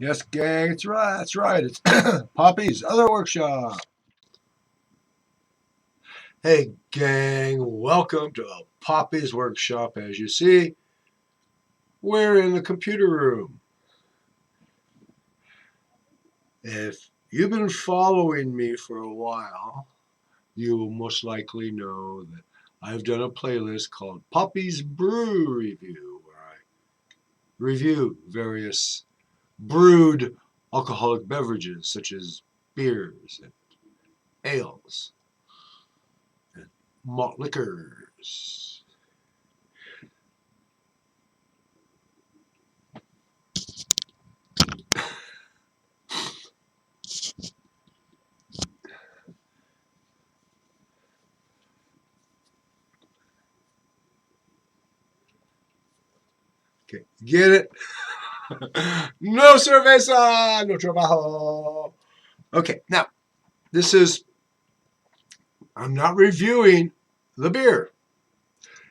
Yes, gang, it's right. That's right. It's Poppy's other workshop. Hey, gang, welcome to Poppy's workshop. As you see, we're in the computer room. If you've been following me for a while, you will most likely know that I've done a playlist called Poppy's Brew Review, where I review various brewed alcoholic beverages such as beers and ales and malt liquors. Okay, get it? No cerveza, no trabajo. Okay, now this is, I'm not reviewing the beer.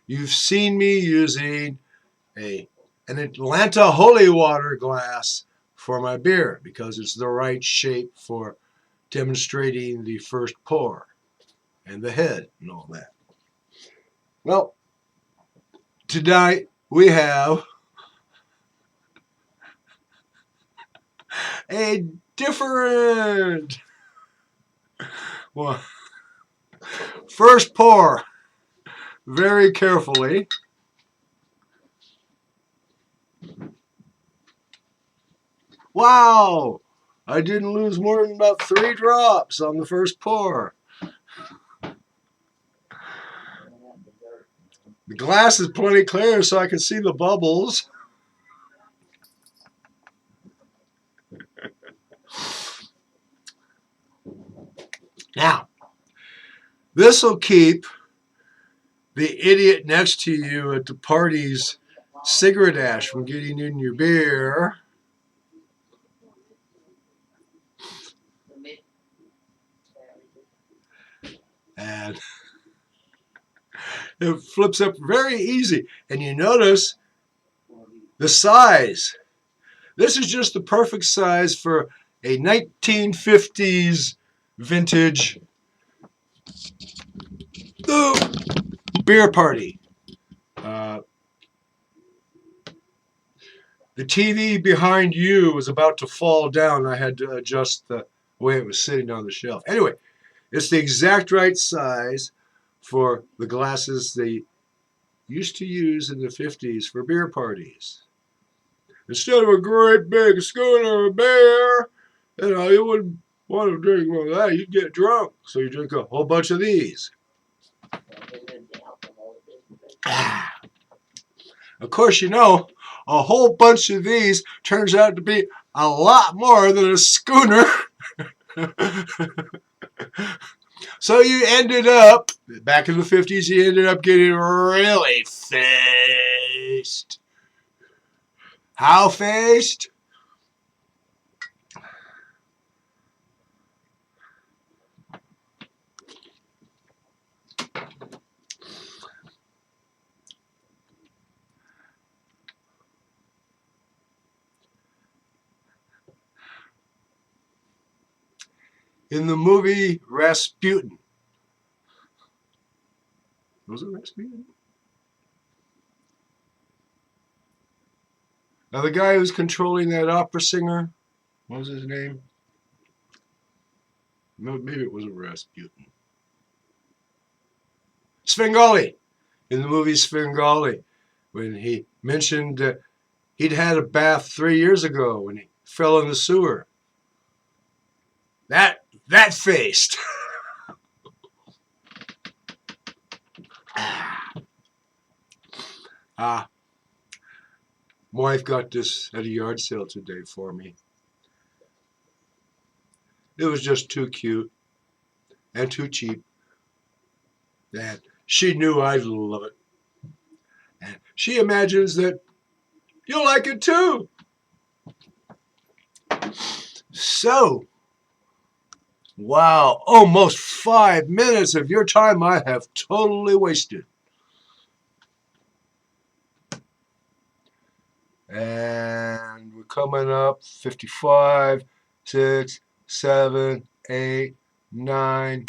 You've seen me using an Atlanta holy water glass for my beer because it's the right shape for demonstrating the first pour and the head and all that. Well, tonight we have a different well, first pour very carefully. Wow! I didn't lose more than about 3 drops on the first pour. The glass is plenty clear so I can see the bubbles. Now, this will keep the idiot next to you at the party's cigarette ash from getting in your beer. And it flips up very easy. And you notice the size. This is just the perfect size for a 1950s vintage beer party. The TV behind you was about to fall down. I had to adjust the way it was sitting on the shelf. Anyway, it's the exact right size for the glasses they used to use in the 50s for beer parties. Instead of a great big schooner of beer, you wouldn't want to drink one of that. You'd get drunk. So you drink a whole bunch of these. Of course, a whole bunch of these turns out to be a lot more than a schooner. So you ended up, back in the 50s, you ended up getting really faced. How faced? In the movie Rasputin. Was it Rasputin? Now the guy who's controlling that opera singer, what was his name? No, maybe it wasn't Rasputin. Svengali. In the movie Svengali, when he mentioned he'd had a bath 3 years ago when he fell in the sewer. That faced. My wife got this at a yard sale today for me. It was just too cute and too cheap. And she knew I'd love it. And she imagines that you'll like it too. So, wow, almost 5 minutes of your time I have totally wasted. And we're coming up. 55, 6, 7, 8, 9,